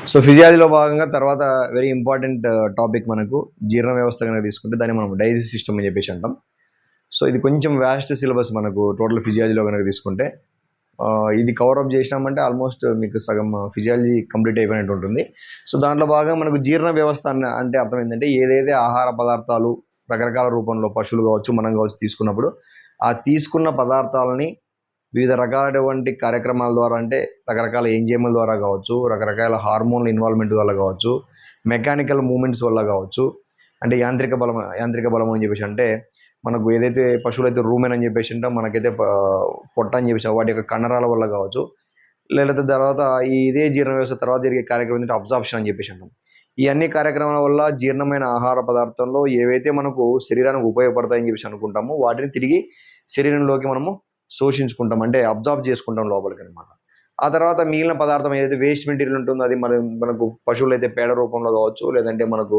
So ఫిజియాలజీలో భాగంగా తర్వాత very important topic మనకు జీర్ణ వ్యవస్థ కనుక తీసుకుంటే దాన్ని మనం డైజెస్ట్ సిస్టమ్ అని చెప్పేసి అంటాం. సో ఇది కొంచెం వ్యాస్ట్ సిలబస్ మనకు టోటల్ ఫిజియాలజీలో కనుక తీసుకుంటే ఇది కవర్ అప్ చేసినామంటే ఆల్మోస్ట్ మీకు సగం ఫిజియాలజీ కంప్లీట్ అయిపోయినట్టు ఉంటుంది. సో దాంట్లో భాగంగా మనకు జీర్ణ వ్యవస్థ అంటే అర్థం ఏంటంటే ఏదైతే ఆహార పదార్థాలు రకరకాల రూపంలో పశువులు కావచ్చు మనం కావచ్చు తీసుకున్నప్పుడు ఆ తీసుకున్న పదార్థాలని వివిధ రకాలైనటువంటి కార్యక్రమాల ద్వారా అంటే రకరకాల ఎంజైమ్ల ద్వారా కావచ్చు, రకరకాల హార్మోన్ల ఇన్వాల్వ్మెంట్ వల్ల కావచ్చు, మెకానికల్ మూమెంట్స్ వల్ల కావచ్చు, అంటే యాంత్రిక బలం అని చెప్పేసి అంటే మనకు ఏదైతే పశువులైతే రూమెన్ అని చెప్పేసి ఉంటాం, మనకైతే పొట్ట అని చెప్పేసి వాటి యొక్క కండరాల వల్ల కావచ్చు, లేకపోతే తర్వాత ఇదే జీర్ణ వ్యవస్థ తర్వాత జరిగే కార్యక్రమం ఏంటంటే అబ్జార్ప్షన్ అని చెప్పేసి అంటాం. ఈ అన్ని కార్యక్రమాల వల్ల జీర్ణమైన ఆహార పదార్థంలో ఏవైతే మనకు శరీరానికి ఉపయోగపడతాయని చెప్పేసి అనుకుంటామో వాటిని తిరిగి శరీరంలోకి మనము శోషించుకుంటాం, అంటే అబ్జార్బ్ చేసుకుంటాం లోపలికి అనమాట. ఆ తర్వాత మిగిలిన పదార్థం ఏదైతే వేస్ట్ మెటీరియల్ ఉంటుందో అది మనకు పశువులు అయితే పేడ రూపంలో కావచ్చు, లేదంటే మనకు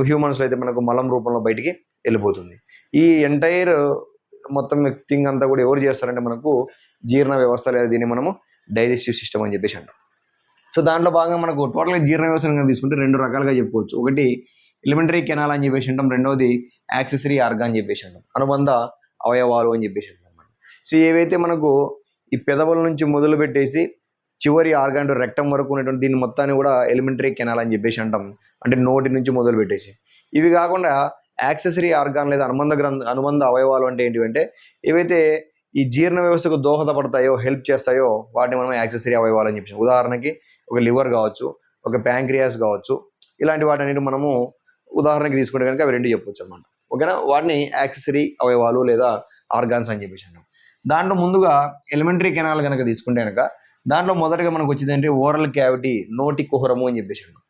హ్యూమన్స్లో అయితే మనకు మలం రూపంలో బయటికి వెళ్ళిపోతుంది. ఈ ఎంటైర్ మొత్తం థింగ్ అంతా కూడా ఎవరు చేస్తారంటే మనకు జీర్ణ వ్యవస్థ లేదా దీన్ని మనము డైజెస్టివ్ సిస్టమ్ అని చెప్పేసి అంటాం. సో దాంట్లో భాగంగా మనకు టోటల్గా జీర్ణ వ్యవస్థ తీసుకుంటే రెండు రకాలుగా చెప్పుకోవచ్చు. ఒకటి ఎలిమెంటరీ కెనాల్ అని చెప్పేసి అంటాం, రెండవది యాక్సెసరీ ఆర్గాన్ అని చెప్పేసి అంటాం, అనుబంధ అవయవాలు అని చెప్పేసి అంటాం. సో ఏవైతే మనకు ఈ పెదవుల నుంచి మొదలు పెట్టేసి చివరి ఆర్గాన్ రెక్టం వరకు ఉన్నటువంటి దీన్ని మొత్తాన్ని కూడా ఎలిమెంటరీ కెనాల్ అని చెప్పేసి అంటాం, అంటే నోటి నుంచి మొదలు పెట్టేసి. ఇవి కాకుండా యాక్సెసరీ ఆర్గాన్ లేదా అనుబంధ అవయవాలు అంటే ఏంటివంటే ఏవైతే ఈ జీర్ణ వ్యవస్థకు దోహదపడతాయో హెల్ప్ చేస్తాయో వాటిని మనం యాక్సెసరీ అవయవాలు అని చెప్పేసి. ఉదాహరణకి ఒక లివర్ కావచ్చు, ఒక ప్యాంక్రియాస్ కావచ్చు, ఇలాంటి వాటిని మనము ఉదాహరణకి తీసుకుంటే కనుక అవి రెండు చెప్పవచ్చు అనమాట. ఓకేనా, వాటిని యాక్సెసరీ అవయవాలు లేదా ఆర్గాన్స్ అని చెప్పేసి అంటాం. దాంట్లో ముందుగా ఎలిమెంటరీ కెనాల్ కనుక తీసుకుంటే కనుక దాంట్లో మొదటగా మనకు వచ్చింది అంటే ఓరల్ క్యావిటీ, నోటి కుహరము అని చెప్పేసి అంటాం.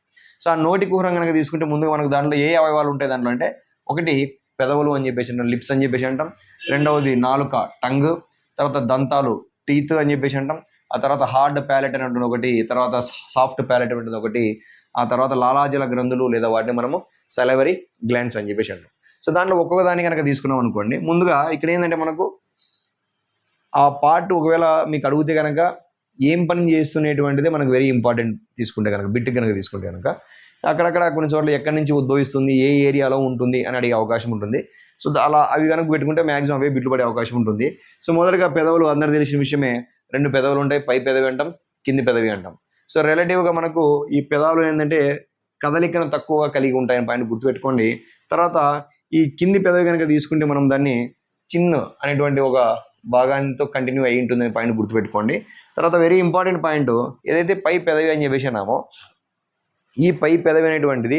సో ఆ నోటి కుహరం కనుక తీసుకుంటే ముందుగా మనకు దాంట్లో ఏ అవయవాలు ఉంటాయి దాంట్లో అంటే ఒకటి పెదవులు అని చెప్పేసి అంటాం, లిప్స్ అని చెప్పేసి అంటాం, రెండవది నాలుక టంగ్, తర్వాత దంతాలు టీత్ అని చెప్పేసి అంటాం, ఆ తర్వాత హార్డ్ ప్యాలెట్ అని ఉంటుంది ఒకటి, తర్వాత సాఫ్ట్ ప్యాలెట్ ఉంటుంది ఒకటి, ఆ తర్వాత లాలాజల గ్రంథులు లేదా వాటిని మనము సలైవరీ గ్లాండ్స్ అని చెప్పేసి అంటాం. సో దాంట్లో ఒక్కొక్క దాన్ని కనుక తీసుకున్నాం అనుకోండి, ముందుగా ఇక్కడ ఏంటంటే మనకు ఆ పార్ట్ ఒకవేళ మీకు అడిగితే కనుక ఏం పని చేస్తున్నటువంటిదే మనకు వెరీ ఇంపార్టెంట్ తీసుకుంటే కనుక బిట్ కనుక తీసుకుంటే కనుక అక్కడక్కడ కొన్ని చోట్ల ఎక్కడి నుంచి ఉద్భవిస్తుంది, ఏ ఏరియాలో ఉంటుంది అని అడిగే అవకాశం ఉంటుంది. సో అలా అవి కనుక పెట్టుకుంటే మ్యాక్సిమం అవే బిట్లు పడే అవకాశం ఉంటుంది. సో మొదటగా పెదవులు అందరు తెలిసిన విషయమే, రెండు పెదవులు ఉంటాయి, పై పెదవి అంటాం, కింది పెదవి అంటాం. సో రిలేటివ్గా మనకు ఈ పెదవులు ఏంటంటే కదలికను తక్కువగా కలిగి ఉంటాయని పాయింట్ గుర్తుపెట్టుకోండి. తర్వాత ఈ కింది పెదవి కనుక తీసుకుంటే మనం దాన్ని చిన్న అనేటువంటి ఒక భాగాంతో కంటిన్యూ అయి ఉంటుందని పాయింట్ గుర్తుపెట్టుకోండి. తర్వాత వెరీ ఇంపార్టెంట్ పాయింట్ ఏదైతే పై పెదవి అని చెప్పేసి అన్నామో ఈ పై పెదవి అనేటువంటిది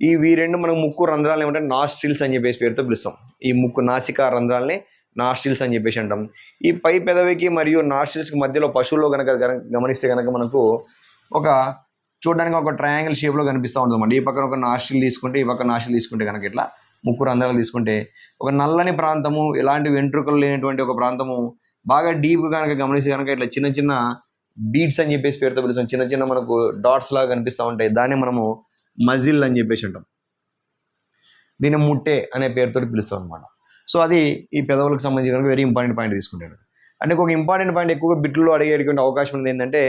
ఈ రెండు మనం ముక్కు రంధ్రాలు ఏమంటే నాస్ట్రిల్స్ అని చెప్పేసి పేరుతో పిలుస్తాం. ఈ ముక్కు నాసికా రంధ్రాలని నాస్ట్రిల్స్ అని చెప్పేసి అంటాం. ఈ పై పెదవికి మరియు నాస్ట్రిల్స్కి మధ్యలో పశువుల్లో కనుక గమనిస్తే కనుక మనకు ఒక చూడడానికి ఒక ట్రయాంగిల్ షేప్లో కనిపిస్తూ ఉంటుంది. ఈ పక్కన ఒక నాస్ట్రిల్ తీసుకుంటే ఈ పక్కన నాస్ట్రిల్ తీసుకుంటే కనుక ఇట్లా ముక్కు రంధ్రాలు తీసుకుంటే ఒక నల్లని ప్రాంతము, ఎలాంటి వెంట్రుకలు లేనటువంటి ఒక ప్రాంతము బాగా డీప్గా కనుక గమనిస్తే కనుక ఇట్లా చిన్న చిన్న బీడ్స్ అని చెప్పేసి పేరుతో పిలుస్తాం, చిన్న చిన్న మనకు డాట్స్ లాగా కనిపిస్తూ ఉంటాయి. దాన్ని మనము మజిల్ అని చెప్పేసి అంటాం, దీన్ని ముట్టే అనే పేరుతో పిలుస్తాం అనమాట. సో అది ఈ పెదవులకు సంబంధించి కనుక వెరీ ఇంపార్టెంట్ పాయింట్ తీసుకుంటాడు. అంటే ఒక ఇంపార్టెంట్ పాయింట్ ఎక్కువగా బిట్లో అడిగేటువంటి అవకాశం ఉంది ఏంటంటే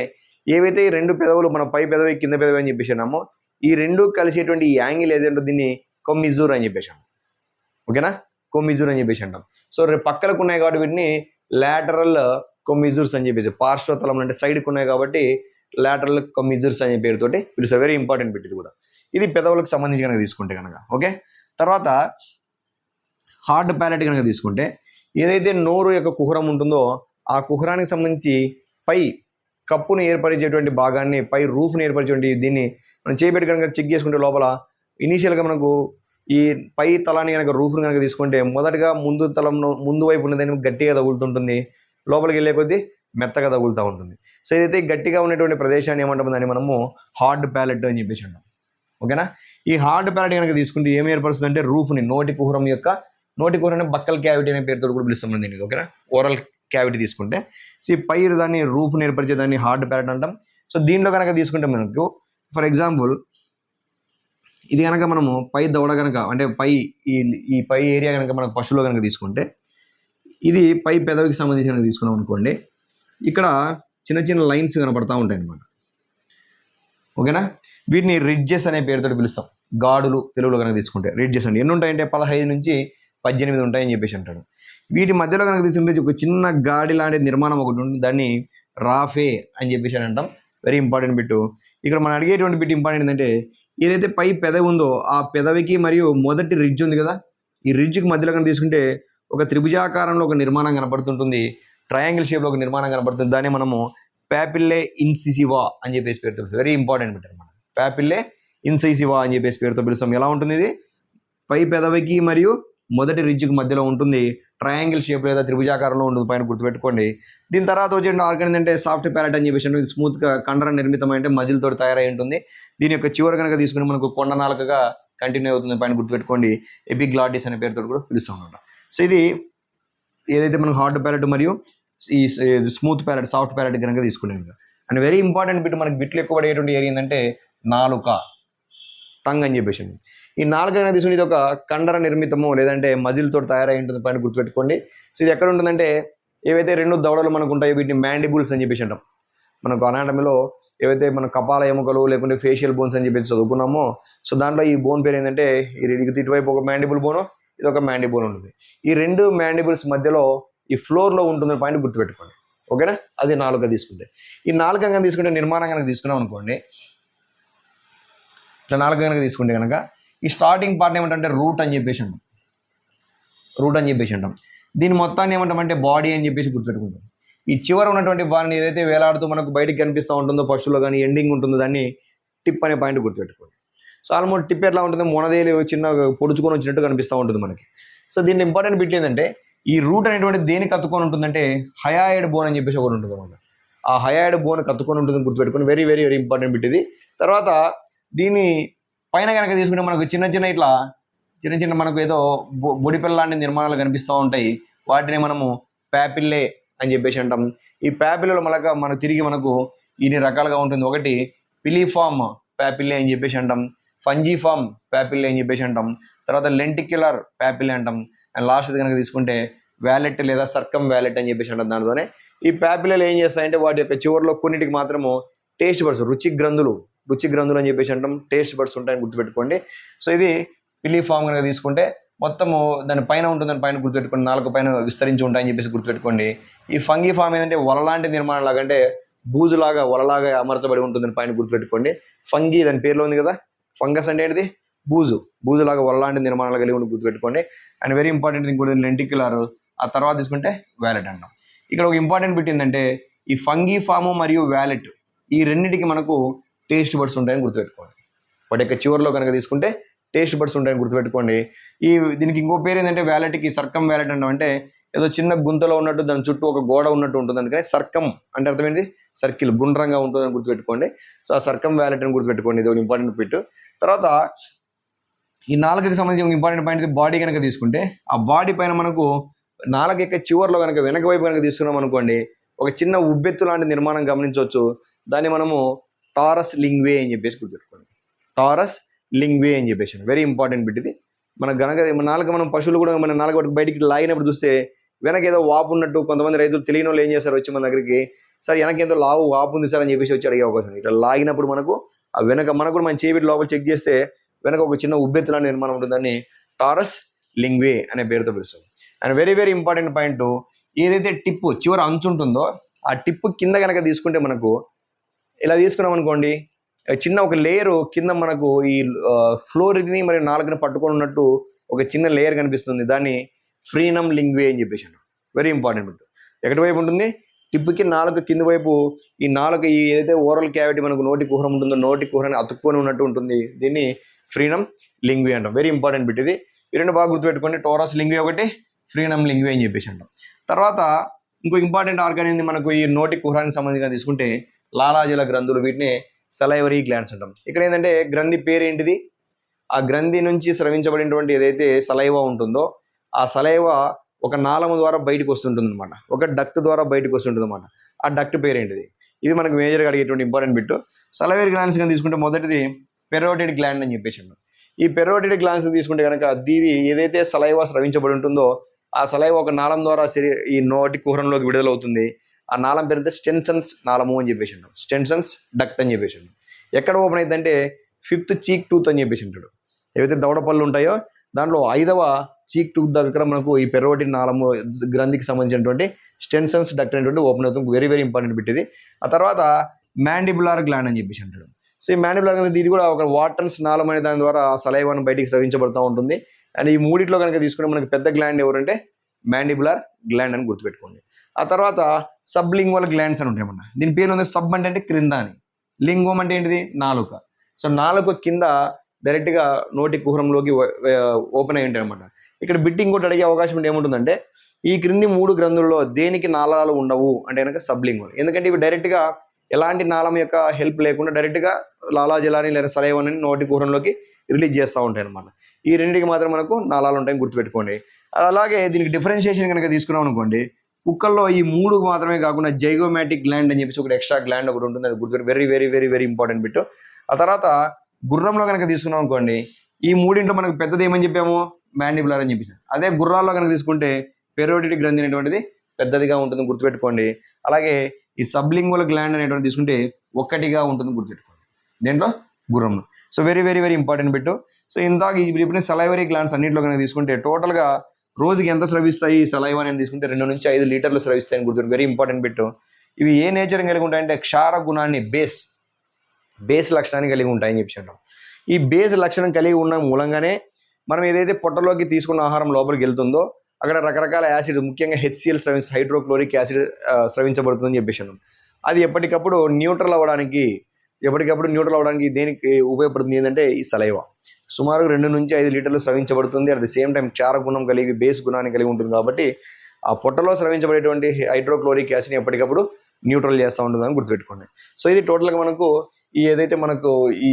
ఏవైతే ఈ రెండు పెదవులు మన పై పెదవి కింద పెదవి అని చెప్పేసి అన్నామో ఈ రెండు కలిసేటువంటి ఈ యాంగిల్ ఏదంటే దీన్ని కొమ్మిజూర్ అని చెప్పేసి అంటాం. ఓకేనా, కొమ్మిజూర్ అని చెప్పేసి అంటాం. సో పక్కలకు ఉన్నాయి కాబట్టి వీటిని లాటరల్ కొమ్మిజూర్స్ అని చెప్పేసి, పార్శ్వతలం అంటే సైడ్కి ఉన్నాయి కాబట్టి లాటరల్ కొమ్మిజూర్స్ అనే పేరుతోటి పిలుస్తారు. వెరీ ఇంపార్టెంట్ బిట్ ఇది కూడా. ఇది పెదవులకు సంబంధించి కనుక తీసుకుంటే కనుక. ఓకే, తర్వాత హార్డ్ ప్యాలెట్ కనుక తీసుకుంటే ఏదైతే నోరు యొక్క కుహరం ఉంటుందో ఆ కుహరానికి సంబంధించి పై కప్పును ఏర్పరిచేటువంటి భాగాన్ని, పై రూఫ్ని ఏర్పరిచేటువంటి దీన్ని మనం చేపెట్టి కనుక చెక్ చేసుకుంటే లోపల ఇనీషియల్గా మనకు ఈ పై తలాన్ని కనుక రూఫ్ని కనుక తీసుకుంటే మొదటగా ముందు వైపు ఉన్నదాన్ని గట్టిగా తగులుతుంటుంది, లోపలికి వెళ్ళే కొద్దీ మెత్తగా తగులుతూ ఉంటుంది. సో ఏదైతే గట్టిగా ఉన్నటువంటి ప్రదేశాన్ని ఏమంటాం దాన్ని మనము హార్డ్ ప్యాలెట్ అని చెప్పేసి అంటాం. ఓకేనా, ఈ హార్డ్ ప్యాలెట్ కనుక తీసుకుంటే ఏం ఏర్పరుస్తుంది అంటే రూఫ్ని, నోటి కుహరాన్ని బక్కల్ క్యావిటీ అనే పేరుతో కూడా పిలుస్తాం దీనికి. ఓకేనా, ఓరల్ క్యావిటీ తీసుకుంటే సో పై దాన్ని రూఫ్ని ఏర్పరిచే దాన్ని హార్డ్ ప్యాలెట్ అంటాం. సో దీనిలో కనుక తీసుకుంటే మనకు ఫర్ ఎగ్జాంపుల్ ఇది కనుక మనము పై దవడ కనుక అంటే ఈ పై ఏరియా కనుక మనకు పశువులో కనుక తీసుకుంటే ఇది పై పెదవికి సంబంధించి కనుక తీసుకున్నాం అనుకోండి, ఇక్కడ చిన్న చిన్న లైన్స్ కనపడతా ఉంటాయి అన్నమాట. ఓకేనా. వీటిని రిడ్జెస్ అనే పేరుతో పిలుస్తాం. గాడులు తెలుగులో కనుక తీసుకుంటే రిడ్జెస్ అండి. ఎన్ని ఉంటాయంటే 15 నుంచి 18 ఉంటాయని చెప్పేసి అంటాడు. వీటి మధ్యలో కనుక తీసుకుంటే ఒక చిన్న గాడి లాంటి నిర్మాణం ఒకటి ఉంటుంది, దాన్ని రాఫే అని చెప్పేసి అని అంటాం. Very important bit. ఇక్కడ మనం అడిగేటువంటి బిట్ ఇంపార్టెంట్ ఏంటంటే ఏదైతే పై పెదవి ఉందో ఆ పెదవికి మరియు మొదటి రిడ్జ్ ఉంది కదా, ఈ రిడ్జ్కి మధ్యలో కనుక తీసుకుంటే ఒక త్రిభుజాకారంలో ఒక నిర్మాణం కనపడుతుంటుంది, ట్రయాంగిల్ షేప్లో ఒక నిర్మాణం కనపడుతుంది. దాన్ని మనము ప్యాపిల్లే ఇన్సిసివా అని చెప్పేసి పేరుతో పిలుస్తాం. వెరీ ఇంపార్టెంట్ బిట్ అనమాట. ప్యాపిల్లే ఇన్సిసివా అని చెప్పేసి పేరుతో పిలుస్తాం. ఎలా ఉంటుంది ఇది? పై పెదవికి మరియు మొదటి రిడ్జ్కి మధ్యలో ఉంటుంది, ట్రయాంగిల్ షేప్ లేదా త్రిభుజాకారంలో ఉంటుంది, పైన గుర్తుపెట్టుకోండి. దీని తర్వాత వచ్చే ఆర్గన్ అంటే సాఫ్ట్ ప్యాలెట్ అని చెప్పేసి ఇది స్మూత్గా కండర నిర్మితం అంటే మజిల్ తోటి తయారై ఉంటుంది. దీని యొక్క చివరి కనుక తీసుకుని మనకు కొండ నాలుకగా కంటిన్యూ అవుతుంది, పైన గుర్తుపెట్టుకోండి. ఎపిగ్లాటిస్ అనే పేరుతో కూడా పిలుస్తాం అనమాట. సో ఇది ఏదైతే మనకు హార్డ్ ప్యాలెట్ మరియు ఈ స్మూత్ ప్యాలెట్ సాఫ్ట్ ప్యాలెట్ కనుక తీసుకునేది. అండ్ వెరీ ఇంపార్టెంట్ బిట్, మనకి బిట్లు ఎక్కువ పడేటువంటి ఏరియా ఏంటంటే నాలుక, టంగ్ అని చెప్పేసి. ఈ నాలుక కనుక తీసుకుని ఇది ఒక కండర నిర్మితము లేదంటే మజిల్ తోటి తయారై ఉంటుంది, పైన గుర్తుపెట్టుకోండి. సో ఇది ఎక్కడ ఉంటుందంటే ఏవైతే రెండు దవడలు మనకు ఉంటాయో వీటిని మ్యాండిబుల్స్ అని చెప్పేసి అంటాం. మనకు అనాటమీలో ఏవైతే మన కపాల ఎముకలు లేకుంటే ఫేషియల్ బోన్స్ అని చెప్పేసి చదువుకున్నామో, సో దాంట్లో ఈ బోన్ పేరు ఏంటంటే ఇటువైపు ఒక మ్యాండిబుల్ బోను, ఇది ఒక మ్యాండిబుల్ ఉంటుంది. ఈ రెండు మ్యాండిబుల్స్ మధ్యలో ఈ ఫ్లోర్లో ఉంటుంది, పైన గుర్తుపెట్టుకోండి. ఓకేనా, అది నాలుక తీసుకుంటే. ఈ నాలుక కనుక తీసుకుంటే నిర్మాణం కనుక తీసుకున్నాం అనుకోండి, ఇట్లా నాలుక కనుక తీసుకుంటే కనుక ఈ స్టార్టింగ్ పార్ట్ ఏమంటే రూట్ అని చెప్పేసి అంటాం. రూట్ అని చెప్పేసి అంటాం. దీని మొత్తాన్ని ఏమంటామంటే బాడీ అని చెప్పేసి గుర్తుపెట్టుకుంటాం. ఈ చివర ఉన్నటువంటి బాడీని ఏదైతే వేలాడుతూ మనకు బయటికి కనిపిస్తూ ఉంటుందో పశువులో కానీ ఎండింగ్ ఉంటుందో దాన్ని టిప్ అనే పాయింట్ గుర్తుపెట్టుకోండి. సో ఆల్మోస్ట్ టిప్ ఎట్లా ఉంటుంది, మొనదేలి చిన్న పొడుచుకొని వచ్చినట్టు కనిపిస్తూ ఉంటుంది మనకి. సో దీని ఇంపార్టెంట్ బిట్ ఏంటంటే ఈ రూట్ అనేటువంటి దేనికి కత్తుకొని ఉంటుందంటే హయాయిడ్ బోన్ అని చెప్పేసి ఒకటి ఉంటుంది అన్నమాట. ఆ హయాయిడ్ బోన్ కత్తుకొని ఉంటుందని గుర్తుపెట్టుకొని very very very important bit ఇది. తర్వాత దీని పైన కనుక తీసుకుంటే మనకు చిన్న చిన్న మనకు ఏదో బొడిపిల్ల లాంటి నిర్మాణాలు కనిపిస్తూ ఉంటాయి, వాటిని మనము ప్యాపిల్లే అని చెప్పేసి అంటాం. ఈ ప్యాపిల్లో మనకు తిరిగి మనకు ఇన్ని రకాలుగా ఉంటుంది. ఒకటి పిలిఫామ్ ప్యాపిల్లే అని చెప్పేసి అంటాం, ఫంజీఫామ్ ప్యాపిల్లే అని చెప్పేసి అంటాం, తర్వాత లెంటిక్యులర్ ప్యాపిల్లే అంటాం, అండ్ లాస్ట్ కనుక తీసుకుంటే వ్యాలెట్ లేదా సర్కమ్ వ్యాలెట్ అని చెప్పేసి అంటాం. దానితోనే ఈ ప్యాపిల్లలు ఏం చేస్తాయంటే వాటి యొక్క చివరిలో కొన్నిటికి మాత్రము టేస్ట్ బడ్స్, రుచి గ్రంథులు అని చెప్పేసి అంటాం, టేస్ట్ బడ్స్ ఉంటాయని గుర్తుపెట్టుకోండి. సో ఇది పిలిఫామ్ కనుక తీసుకుంటే మొత్తము దాని పైన ఉంటుందని పైన గుర్తుపెట్టుకోండి, నాలుగు పైన విస్తరించి ఉంటాయని చెప్పేసి గుర్తుపెట్టుకోండి. ఈ ఫంగీ ఫామ్ ఏంటంటే వలలాంటి నిర్మాణం లాగా, అంటే బూజులాగా వలలాగా అమర్చబడి ఉంటుందని పైన గుర్తుపెట్టుకోండి. ఫంగీ దాని పేరులో ఉంది కదా, ఫంగస్ అంటే ఏంటిది, బూజులాగా వలలాంటి నిర్మాణాలు కలిగి ఉండి గుర్తుపెట్టుకోండి. అండ్ వెరీ ఇంపార్టెంట్ ఇంకోటి లెంటిక్యులర్, ఆ తర్వాత తీసుకుంటే వ్యాలెట్ అంటాం. ఇక్కడ ఒక ఇంపార్టెంట్ బిట్ ఏంటంటే ఈ ఫంగీ ఫాము మరియు వ్యాలెట్ ఈ రెండింటికి మనకు టేస్ట్ బడ్స్ ఉంటాయని గుర్తుపెట్టుకోండి. వాటి యొక్క చివరిలో కనుక తీసుకుంటే టేస్ట్ బడ్స్ ఉంటాయని గుర్తుపెట్టుకోండి. దీనికి ఇంకో పేరు ఏంటంటే వ్యాలెట్కి సర్కమ్ వ్యాలెట్ అంటాం. అంటే ఏదో చిన్న గుంతలో ఉన్నట్టు దాని చుట్టూ ఒక గోడ ఉన్నట్టు ఉంటుంది, అందుకని సర్కమ్ అంటే అర్థమైంది సర్కిల్, గుండ్రంగా ఉంటుందని గుర్తుపెట్టుకోండి. సో ఆ సర్కమ్ వ్యాలెట్ అని గుర్తుపెట్టుకోండి, ఇది ఒక ఇంపార్టెంట్ బిట్. తర్వాత ఈ నాలుకకి సంబంధించి ఇంపార్టెంట్ పాయింట్ బాడీ కనుక తీసుకుంటే ఆ బాడీ పైన మనకు నాలుక యొక్క చివరిలో కనుక వెనక వైపు కనుక తీసుకున్నాం అనుకోండి, ఒక చిన్న ఉబ్బెత్తు లాంటి నిర్మాణం గమనించవచ్చు. దాన్ని మనము టారస్ లింగ్వే అని చెప్పేసి గుర్తుపెట్టుకోండి. టారస్ లింగ్వే అని చెప్పేసి వెరీ ఇంపార్టెంట్ బిట్ ఇది. మన నాలుక మనం పశువులు కూడా మన నాలుక బయటికి లాగినప్పుడు చూస్తే వెనక ఏదో వాపు ఉన్నట్టు కొంతమంది రైతులు తెలియని వాళ్ళు ఏం చేస్తారు, వచ్చి మన దగ్గరికి సార్ వెనకేదో లావు వాపు ఉంది సార్ అని చెప్పేసి వచ్చి అడిగే అవకాశం. ఇట్లా లాగినప్పుడు మనకు ఆ వెనక మనకు మన చేపి లోపల చెక్ చేస్తే వెనక ఒక చిన్న ఉబ్బెత్తులా నిర్మాణం ఉంటుందని టారస్ లింగ్వే అనే పేరుతో పిలుస్తాం. And very very important point, ఏదైతే టిప్పు చివరి అంచు ఉంటుందో ఆ టిప్పు కింద కనుక తీసుకుంటే మనకు ఇలా తీసుకున్నాం అనుకోండి, చిన్న ఒక లేయరు కింద మనకు ఈ ఫ్లోర్ని మరియు నాలుగుని పట్టుకొని ఉన్నట్టు ఒక చిన్న లేయర్ కనిపిస్తుంది, దాన్ని ఫ్రీనమ్ లింగ్వే అని చెప్పేసి అన్నాం. Very important bit. ఎక్కడి వైపు ఉంటుంది, టిప్పుకి నాలుక కింద వైపు ఈ నాలుక ఈ ఏదైతే ఓరల్ క్యావిటీ మనకు నోటి కుహరం ఉంటుందో నోటి కుహరాన్ని అతుక్కొని ఉన్నట్టు ఉంటుంది, దీన్ని ఫ్రీనమ్ లింగ్వే అంటాం. వెరీ ఇంపార్టెంట్ బిట్ ఇది. ఈ రెండు బాగా గుర్తుపెట్టుకోండి, టారస్ లింగ్వే ఒకటి, ఫ్రీనమ్ లింగ్వే అని చెప్పేసి అంటాం. తర్వాత ఇంకో ఇంపార్టెంట్ ఆర్గాన్ ఏంది మనకు ఈ నోటి కుహరానికి సంబంధించి తీసుకుంటే లాలాజల గ్రంథులు, వీటిని సలైవరీ గ్లాండ్స్ అంటాం. ఇక్కడ ఏంటంటే గ్రంథి పేరు ఏంటిది, ఆ గ్రంథి నుంచి స్రవించబడినటువంటి ఏదైతే సలైవా ఉంటుందో ఆ సలైవా ఒక నాళము ద్వారా బయటకు వస్తుంటుంది అనమాట, ఒక డక్ట్ ద్వారా బయటకు వస్తుంటుంది అనమాట. ఆ డక్ట్ పేరు ఏంటిది, ఇది మనకు మేజర్గా అడిగేటువంటి ఇంపార్టెంట్ బిట్. సలైవరీ గ్లాండ్స్ కానీ తీసుకుంటే మొదటిది పెరోటిడ్ గ్లాండ్ అని చెప్పేసి అన్నాం. ఈ పెరోటిడ్ గ్లాండ్స్ తీసుకుంటే కనుక దీవి ఏదైతే సలైవా స్రవించబడి ఉంటుందో ఆ సలైవా ఒక నాళం ద్వారా ఈ నోటి కుహరంలోకి విడుదలవుతుంది. ఆ నాళం పేరుతో స్టెన్సన్స్ నాళము అని చెప్పేసి అంటాం, స్టెన్సన్స్ డక్ట్ అని చెప్పేసి అంటాం. ఎక్కడ ఓపెన్ అవుతుందంటే 5th చీక్ టూత్ అని చెప్పేసి ఉంటాడు. ఏవైతే దవడ పళ్ళు ఉంటాయో దాంట్లో 5వ చీక్ టూత్ దగ్గర మనకు ఈ పెరోటిన్ నాళము గ్రంథికి సంబంధించినటువంటి స్టెన్సన్స్ డక్ట్ అనేటువంటి ఓపెన్ అవుతుంది. వెరీ వెరీ ఇంపార్టెంట్ బిట్ ఇది. ఆ తర్వాత మ్యాండిబులార్ గ్లాండ్ అని చెప్పేసి అంటాడు. సో ఈ మ్యాండిబులార్ గ్లాండ్ ఇది కూడా ఒక వాటర్స్ నాళం అనే దాని ద్వారా సలైవాను బయటికి స్రవించబడుతూ ఉంటుంది. అండ్ ఈ మూడిట్లో కనుక తీసుకుంటే మనకి పెద్ద గ్లాండ్ ఎవరంటే మ్యాండిబులార్ గ్లాండ్ అని గుర్తుపెట్టుకోండి. ఆ తర్వాత సబ్లింగ్వల్ గ్లాండ్స్ అని ఉంటాయన్నమాట. దీని పేరు ఉంది సబ్ అంటే క్రింద అని, లింగం అంటే ఏంటిది నాలుక. సో నాలుక కింద డైరెక్ట్గా నోటి కుహరంలోకి ఓపెన్ అయి ఉంటాయి అనమాట. ఇక్కడ బిట్ ఇంకోటి అడిగే అవకాశం ఏముంటుందంటే ఈ క్రింది 3 గ్రంథుల్లో దేనికి నాళాలు ఉండవు అంటే కనుక సబ్లింగ్వల్. ఎందుకంటే ఇవి డైరెక్ట్గా ఎలాంటి నాళం యొక్క హెల్ప్ లేకుండా డైరెక్ట్గా లాలాజలాన్ని లేదా సలైవాని నోటి కుహరంలోకి రిలీజ్ చేస్తూ ఉంటాయి అనమాట. ఈ రెండింటికి మాత్రం మనకు నాళాలు ఉంటాయని గుర్తుపెట్టుకోండి. అలాగే దీనికి డిఫరెన్షియేషన్ కనుక తీసుకున్నాం అనుకోండి, కుక్కల్లో ఈ 3 మాత్రమే కాకుండా జైగోమాటిక్ గ్లాండ్ అని చెప్పేసి ఒకటి ఎక్స్ట్రా గ్లాండ్ ఒకటి ఉంటుంది. అది గుర్తుపెట్టి very very very very important bit. ఆ తర్వాత గుర్రంలో కనుక తీసుకున్నాం అనుకోండి, ఈ మూడింట్లో మనకు పెద్దది ఏమని చెప్పాము మ్యాండిబులర్ అని చెప్పేసి. అదే గుర్రాల్లో కనుక తీసుకుంటే పెరోటిడ్ గ్రంథి అనేటువంటిది పెద్దదిగా ఉంటుంది గుర్తుపెట్టుకోండి. అలాగే ఈ సబ్లింగువల్ గ్లాండ్ అనేటువంటి తీసుకుంటే ఒక్కటిగా ఉంటుంది గుర్తుపెట్టుకోండి దేంట్లో గుర్రంలో. So very very very important bit. So ఇందాక ఇప్పుడు సలైవరీ గ్లాండ్స్ అన్నింటిలో కనుక తీసుకుంటే టోటల్గా రోజుకి ఎంత స్రవిస్తాయి సలైవా అని తీసుకుంటే 2 నుంచి 5 లీటర్లు స్రవిస్తాయని గుర్తు. Very important bit. ఇవి ఏ నేచర్ కలిగి ఉంటాయంటే క్షార గుణాన్ని బేస్ లక్షణాన్ని కలిగి ఉంటాయని చెప్పి అంటాం. ఈ బేస్ లక్షణం కలిగి ఉన్న మూలంగానే మనం ఏదైతే పొట్టలోకి తీసుకున్న ఆహారం లోపలికి వెళ్తుందో అక్కడ రకరకాల యాసిడ్, ముఖ్యంగా HCl హైడ్రోక్లోరిక్ యాసిడ్ స్రవించబడుతుందని చెప్పేసి అన్నాం. అది ఎప్పటికప్పుడు న్యూట్రల్ అవ్వడానికి దేనికి ఉపయోగపడుతుంది ఏంటంటే ఈ సలైవా. సుమారు 2 నుంచి 5 లీటర్లు స్రవించబడుతుంది. అట్ ది సేమ్ టైం క్షార గుణం కలిగి బేస్ గుణాన్ని కలిగి ఉంటుంది కాబట్టి ఆ పొట్టలో స్రవించబడేటువంటి హైడ్రోక్లోరిక్ యాసిడ్ని ఎప్పటికప్పుడు న్యూట్రల్ చేస్తూ ఉంటుందని గుర్తుపెట్టుకోండి. సో ఇది టోటల్గా మనకు ఈ ఏదైతే మనకు ఈ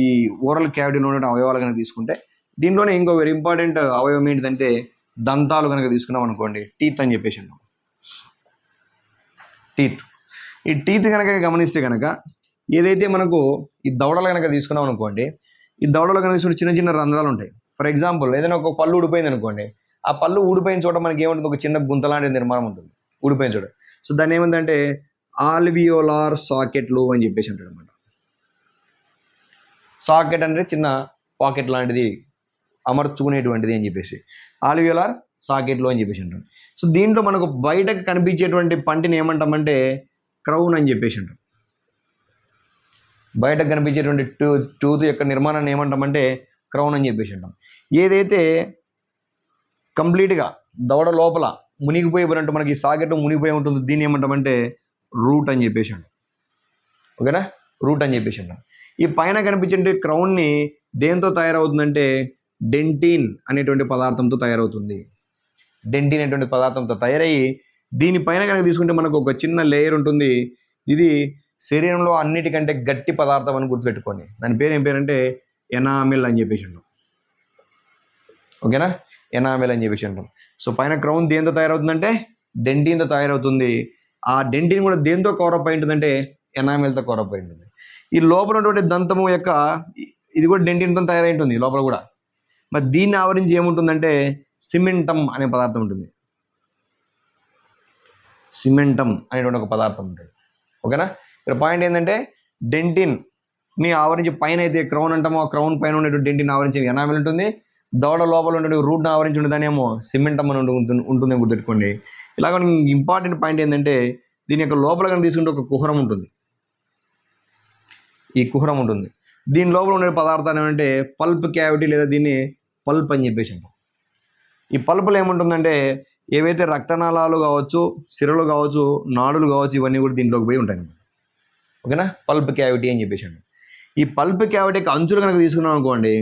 ఓరల్ క్యావిటీలో ఉన్న అవయవాలు కనుక తీసుకుంటే దీంట్లోనే ఇంకో వెరీ ఇంపార్టెంట్ అవయవం ఏంటిదంటే దంతాలు కనుక తీసుకున్నాం అనుకోండి, టీత్ అని చెప్పేసి అన్నాం. ఈ టీత్ కనుక గమనిస్తే కనుక ఏదైతే మనకు ఈ దవడలు కనుక తీసుకున్నాం అనుకోండి, ఈ దవడలో కనుక చూసి చిన్న చిన్న రంధ్రాలు ఉంటాయి. ఫర్ ఎగ్జాంపుల్ ఏదైనా ఒక పళ్ళు ఊడిపోయింది అనుకోండి, ఆ పళ్ళు ఊడిపోయిన చోట మనకి ఏముంటుంది, ఒక చిన్న గుంత లాంటి నిర్మాణం ఉంటుంది ఊడిపోయిన చోట. సో దాన్ని ఏముందంటే ఆల్వియోలార్ సాకెట్లు అని చెప్పేసి అంటాడు అనమాట. సాకెట్ అంటే చిన్న పాకెట్ లాంటిది, అమర్చుకునేటువంటిది అని చెప్పేసి ఆల్వియోలార్ సాకెట్లు అని చెప్పేసి అంటాం. సో దీంట్లో మనకు బయటకు కనిపించేటువంటి పంటిని ఏమంటామంటే క్రౌన్ అని చెప్పేసి అంటాం. బయటకు కనిపించేటువంటి టూత్ యొక్క నిర్మాణాన్ని ఏమంటామంటే క్రౌన్ అని చెప్పేసి అంటాం. ఏదైతే కంప్లీట్గా దవడ లోపల మునిగిపోయినట్టు మనకి సాకెట్ మునిగిపోయి ఉంటుంది దీన్ని ఏమంటామంటే రూట్ అని చెప్పేసి అంటాం. ఓకేనా, రూట్ అని చెప్పేసి అంటాం. ఈ పైన కనిపించే క్రౌన్ని దేంతో తయారవుతుందంటే డెంటిన్ అనేటువంటి పదార్థంతో తయారవుతుంది. డెంటిన్ అనేటువంటి పదార్థంతో తయారయ్యి దీనిపైన కనుక తీసుకుంటే మనకు ఒక చిన్న లేయర్ ఉంటుంది. ఇది శరీరంలో అన్నిటికంటే గట్టి పదార్థం అని గుర్తుపెట్టుకోండి. దాని పేరు ఏం పేరంటే ఎనామిల్ అని చెప్పేసి అంటాం. ఓకేనా, ఎనామిల్ అని చెప్పేసి అంటాం. సో పైన క్రౌన్ దేంతో తయారవుతుందంటే డెంటిన్తో తయారవుతుంది. ఆ డెంటిన్ కూడా దేంతో కవరప్ అయి ఉంటుందంటే ఎనామిల్తో కవరప్ అయి ఉంటుంది. ఈ లోపల ఉన్నటువంటి దంతము యొక్క ఇది కూడా డెంటిన్తో తయారై ఉంటుంది లోపల కూడా. మరి దీన్ని ఆవరించి ఏముంటుందంటే సిమెంటం అనే పదార్థం ఉంటుంది. సిమెంటం అనేటువంటి ఒక పదార్థం ఉంటుంది. ఓకేనా, ఇక్కడ పాయింట్ ఏంటంటే డెంటిన్ని ఆవరించి పైన అయితే క్రౌన్ అంటామో, ఆ క్రౌన్ పైన ఉన్నటువంటి డెంటిన్ ఆవరించి ఎనామిల్ ఉంటుంది. దవడ లోపల ఉండే రూట్ని ఆవరించి ఉండే దాని ఏమో సిమెంటం అని ఉంటుందని గుర్తుపెట్టుకోండి. ఇలాగ ఇంపార్టెంట్ పాయింట్ ఏంటంటే దీని యొక్క లోపల కనుక తీసుకుంటే ఒక కుహరం ఉంటుంది. ఈ కుహరం ఉంటుంది. దీని లోపల ఉండే పదార్థాలు ఏమంటే పల్ప్ క్యావిటీ లేదా దీన్ని పల్ప్ అని చెప్పేసి అంటాం. ఈ పల్పులో ఏముంటుందంటే ఏవైతే రక్తనాళాలు కావచ్చు, సిరలు కావచ్చు, నాడులు కావచ్చు, ఇవన్నీ కూడా దీంట్లోకి పోయి ఉంటాయి. ఓకేనా, పల్ప్ క్యావిటీ అని చెప్పేసి అంటాం. ఈ పల్ప్ క్యావిటీకి అంచులు కనుక తీసుకున్నాం అనుకోండి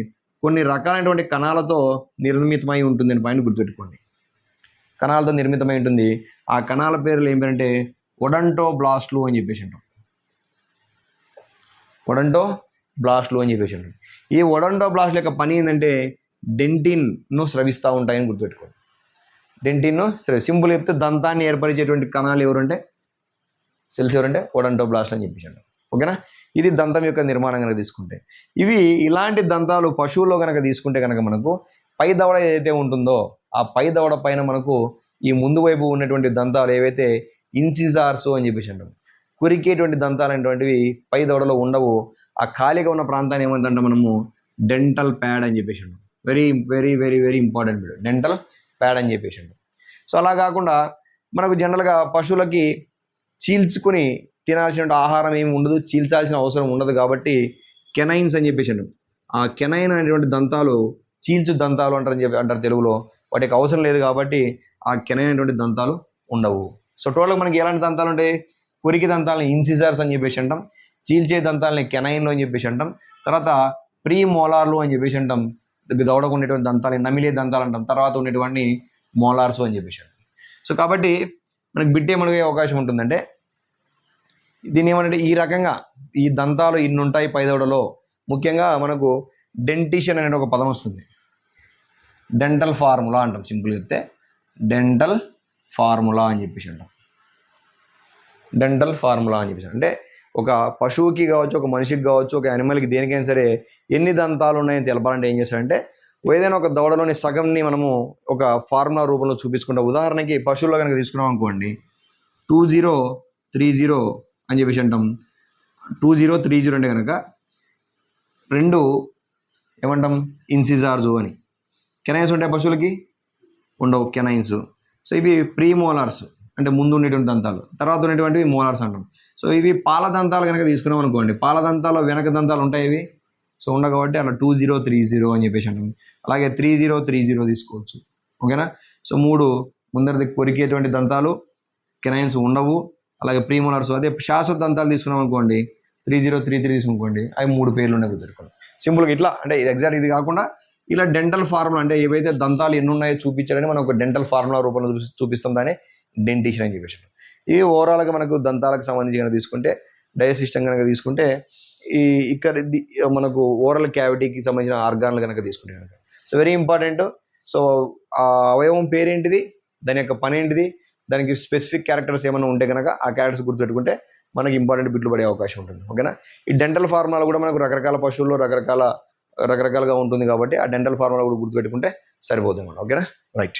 కొన్ని రకాలైనటువంటి కణాలతో నిర్మితమై ఉంటుంది అని పాయింట్ గుర్తుపెట్టుకోండి. కణాలతో నిర్మితమై ఉంటుంది. ఆ కణాల పేర్లు ఏమిటంటే ఒడంటోబ్లాస్ట్లు అని చెప్పేసి అంటాం. ఒడంటోబ్లాస్ట్లు అని చెప్పేసి అంటాం. ఈ ఒడంటోబ్లాస్ట్ల యొక్క పని ఏంటంటే డెంటిన్ను స్రవిస్తూ ఉంటాయని గుర్తుపెట్టుకోండి. డెంటిన్ను సింపుల్ చెప్తే దంతాన్ని ఏర్పరిచేటువంటి కణాలు ఎవరంటే సెల్స్ ఎవరంటే ఒడంటోబ్లాస్ట్లు అని చెప్పేసి అంటాం. ఓకేనా, ఇది దంతం యొక్క నిర్మాణం కనుక తీసుకుంటే. ఇవి ఇలాంటి దంతాలు పశువుల్లో కనుక తీసుకుంటే కనుక మనకు పై దవడ ఏదైతే ఉంటుందో ఆ పై దవడ పైన మనకు ఈ ముందు వైపు ఉన్నటువంటి దంతాలు ఏవైతే ఇన్సిజార్స్ అని చెప్పేసి అంటాం. కొరికేటువంటి దంతాలు అనేటువంటివి పై దవడలో ఉండవు. ఆ ఖాళీగా ఉన్న ప్రాంతాన్ని ఏమంటే మనము డెంటల్ ప్యాడ్ అని చెప్పేసి అంటాం. Very very very very important video, dental pad అని చెప్పేసి అంటాం. సో అలా కాకుండా మనకు జనరల్గా పశువులకి చీల్చుకొని తినాల్సిన ఆహారం ఏమి ఉండదు, చీల్చాల్సిన అవసరం ఉండదు కాబట్టి కెనైన్స్ అని చెప్పేసి అంటాం. ఆ కెనైన్ అనేటువంటి దంతాలు చీల్చు దంతాలు అంటారు తెలుగులో. వాటికి అవసరం లేదు కాబట్టి ఆ కెనైన్ అనేటువంటి దంతాలు ఉండవు. సో టోటల్గా మనకి ఎలాంటి దంతాలు ఉంటాయి? కొరికి దంతాలని ఇన్సిజర్స్ అని చెప్పేసి అంటాం, చీల్చే దంతాలని కెనైన్లు అని చెప్పేసి అంటాం, తర్వాత ప్రీ మోలార్లు అని చెప్పేసి అంటాం, దవడకు ఉండేటువంటి దంతాలని నమిలే దంతాలు అంటాం, తర్వాత ఉండేటువంటి మోలార్స్ అని చెప్పేసి అంటాం. సో కాబట్టి మనకి బిట్ ఏమడిగే అవకాశం ఉంటుందంటే దీన్ని ఏమంటే ఈ రకంగా ఈ దంతాలు ఇన్ని ఉంటాయి పైదవడలో. ముఖ్యంగా మనకు డెంటిషన్ అనే ఒక పదం వస్తుంది. డెంటల్ ఫార్ములా అంటాం, సింపుల్ చెప్తే డెంటల్ ఫార్ములా అని చెప్పేసి అంటాం. డెంటల్ ఫార్ములా అని చెప్పేసి అంటే ఒక పశువుకి కావచ్చు, ఒక మనిషికి కావచ్చు, ఒక యానిమల్కి దేనికైనా సరే ఎన్ని దంతాలు ఉన్నాయని తెలపాలంటే ఏం చేస్తారంటే ఏదైనా ఒక దవడలోని సగంని మనము ఒక ఫార్ములా రూపంలో చూపించుకుంటాం. ఉదాహరణకి పశువుల్లో కనుక తీసుకున్నాం అనుకోండి, 2030 అని చెప్పేసి అంటాం. 2030 అంటే కనుక 2 ఏమంటాం ఇన్సిజార్జు అని. కెనైన్స్ ఉంటాయి పశువులకి? ఉండవు కెనైన్స్. సో ఇవి ప్రీ మోలార్స్ అంటే ముందు ఉండేటువంటి దంతాలు, తర్వాత ఉండేటువంటివి మోలార్స్ అంటాం. సో ఇవి పాల దంతాలు కనుక తీసుకున్నాం అనుకోండి, పాల దంతాలు వెనక దంతాలు ఉంటాయి ఇవి. సో ఉండవు కాబట్టి అలా 2030 అని చెప్పేసి అంటాం. అలాగే 3030 తీసుకోవచ్చు. ఓకేనా? సో 3 ముందరది కొరికేటువంటి దంతాలు కెనైన్స్ ఉండవు. అలాగే ప్రీమోలార్స్ అదే శాశ్వత దంతాలు తీసుకున్నాం అనుకోండి, 3033 తీసుకునుకోండి, అవి 3 పేర్లు ఉన్నాయి గుర్తుపెట్టుకోండి. సింపుల్గా ఇట్లా అంటే ఇది ఎగ్జాక్ట్ ఇది కాకుండా ఇలా డెంటల్ ఫార్ములా అంటే ఏవైతే దంతాలు ఎన్ని ఉన్నాయో చూపించాలని మనం ఒక డెంటల్ ఫార్ములా రూపంలో చూపిస్తాం, దాన్ని డెంటిషన్ అని చెప్పేసి. ఇవి ఓవరాల్గా మనకు దంతాలకు సంబంధించి కనుక తీసుకుంటే డైజెస్ట్ సిస్టమ్ కనుక తీసుకుంటే ఇక్కడ మనకు ఓరల్ క్యావిటీకి సంబంధించిన ఆర్గాన్లు కనుక తీసుకుంటే కనుక సో వెరీ ఇంపార్టెంట్. సో ఆ అవయవం పేరేంటిది, దాని యొక్క పని ఏంటిది, దానికి స్పెసిఫిక్ క్యారెక్టర్స్ ఏమైనా ఉంటే కనుక ఆ క్యారెక్టర్స్ గుర్తుపెట్టుకుంటే మనకి ఇంపార్టెంట్ బిట్లు పడే అవకాశం ఉంటుంది. ఓకేనా? ఈ డెంటల్ ఫార్ములా కూడా మనకు రకరకాల పశువుల్లో రకరకాలుగా ఉంటుంది కాబట్టి ఆ డెంటల్ ఫార్ములా కూడా గుర్తుపెట్టుకుంటే సరిపోతుంది అన్నమాట. ఓకేనా? రైట్.